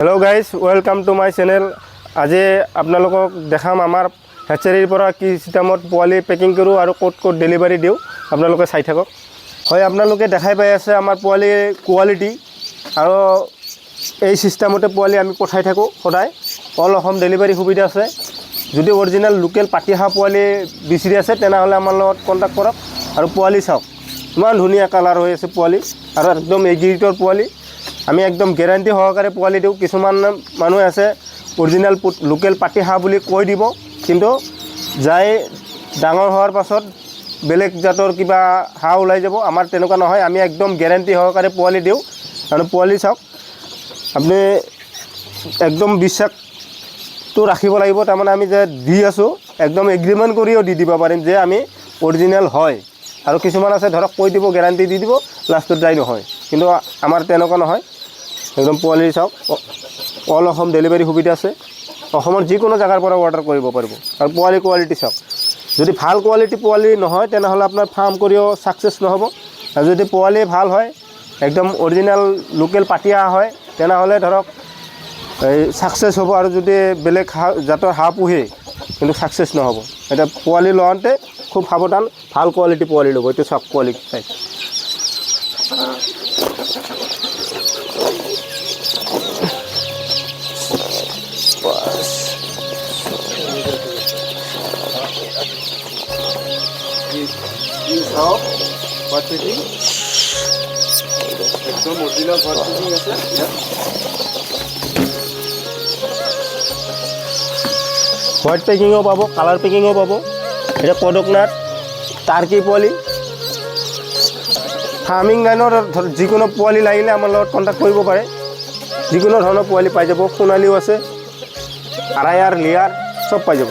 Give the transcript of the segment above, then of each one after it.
Hello guys welcome to my channel. आज आपनालोকক देखाम आमार हेचारीर পৰা কি সিস্টেমত পোৱালি পেকিং करूँ और कत कत डेलिभारी दिওঁ आपनालोके চাই থাকক। হয় आपनालोके দেখাই পাই আছে आमार পোৱালি কোৱালিটি और এই সিস্টেমতে পোৱালি আমি পঠাই থাকোঁ সদায়। অল অসম ডেলিভাৰি সুবিধা আছে। যদি অৰিজিনাল লোকেল পাটিহাঁহ পোৱালি বিচাৰি আছে তেনেহলে আমাৰ লগত কন্টাক্ট কৰক। আৰু পোৱালি চাওক ইমান ধুনীয়া কালাৰ হৈ আছে পোৱালি আৰু একদম এগ্ৰিটৰ পোৱালি। আমি একদম গ্যাৰান্টি সহকাৰে পোৱালি দিওঁ। কিছুমান মানুহ আছে অৰিজিনাল লোকেল পাটিহাঁহ বুলি কৈ দিব, কিন্তু যাই ডাঙৰ হোৱাৰ পাছত বেলেগ জাতৰ কিবা হাঁহ ওলাই যাব। আমাৰ তেনেকুৱা নহয়, আমি একদম গ্যাৰান্টি সহকাৰে পোৱালি দিওঁ। আৰু পোৱালি চাওক আপনি একদম বিশ্বাসটো ৰাখিব লাগিব। তাৰমানে আমি যে দি আছোঁ একদম এগ্ৰিমেণ্ট কৰিও দি দিব পাৰিম যে আমি অৰিজিনেল হয়। আৰু কিছুমান আছে ধৰক কৈ দিব গ্যাৰান্টি দি দিব লাষ্টত যাই নহয়, কিন্তু আমাৰ তেনেকুৱা নহয়। একদম পোৱালি চাওক অল অসম ডেলিভাৰি সুবিধা আছে। অসমৰ যিকোনো জায়গাৰ পৰা অৰ্ডাৰ কৰিব পাৰিব। আৰু পোৱালি কোৱালিটি চাওক, যদি ভাল কোৱালিটি পোৱালি নহয় তেনেহলে আপোনাৰ ফাৰ্ম কৰিও সাকসেস নহব। আৰু যদি পোৱালি ভাল হয় একদম অৰিজিনাল লোকেল পাটিহাঁহ হয় তেনেহলে ধৰক এই সাকসেস হ'ব। আৰু যদি বেলেগ জাতৰ হাঁহ পুহে কিন্তু সাকসেস নহব। এটা পোৱালি লওঁতে খুব সাৱধান, ভাল কোৱালিটি পোৱালি ল'ব। এইটো চাওক পোৱালি চাই একদম অৰিজিনাল ভাৰ্টিং আছে। হোয়াইট পেকিংও পাবো, কালাৰ পেকিংও পাবো। এটা কডকনাথ টাৰ্কি পোৱালি। ফাৰ্মিং লাইনৰ যিকোনো পোৱালি লাগিলে আমাৰ লগত কণ্টেক্ট কৰিব পাৰে। যিকোনো ধৰণৰ পোৱালি পাই যাব। সোণালীও আছে, আড়াইয়াৰ লেয়াৰ সব পাই যাব।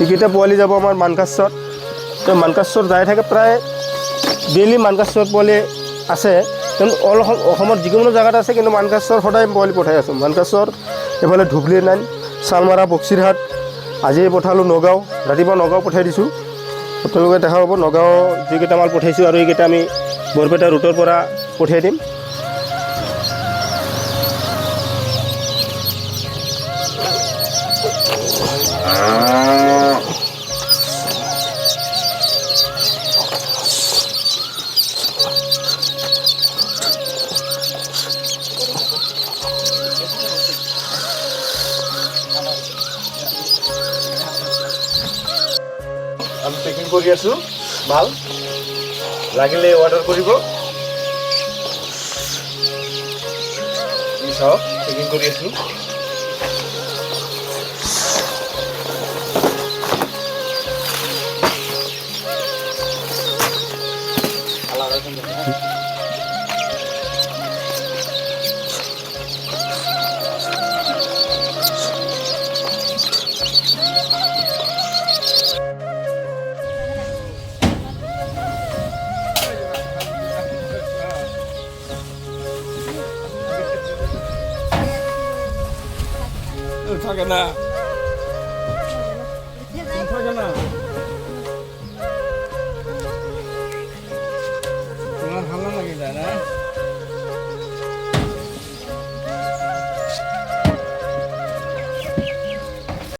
এইকেইটা পোৱালি যাব আমাৰ মানকাছৰ। তো মানকাছৰ যাই থাকে প্ৰায় ডেইলি মানকাছৰ পোৱালি আছে। কিন্তু অল অসমৰ যিকোনো জায়গাত আছে, কিন্তু মানকাছৰ সদায় পোৱালি পঠাই আছোঁ। মানকাছৰ এফালে ধুবুৰী নাইন, চালমাৰা, বক্সিৰহাট, আজি পঠালোঁ নগাঁও। ৰাতিপুৱা নগাঁও পঠাই দিছোঁ। আপোনালোকে দেখা পাব নগাঁও যিকেইটা মাল পঠাইছোঁ। আৰু এইকেইটা আমি বৰপেটা ৰুটৰ পৰা পঠিয়াই দিম। আমি পেকিং কৰি আছোঁ মাল, লাগিলে অৰ্ডাৰ কৰিব। চাওক পেকিং কৰি আছোঁ। থাকে না থাকে না তোমাৰ ভালো লাগে না।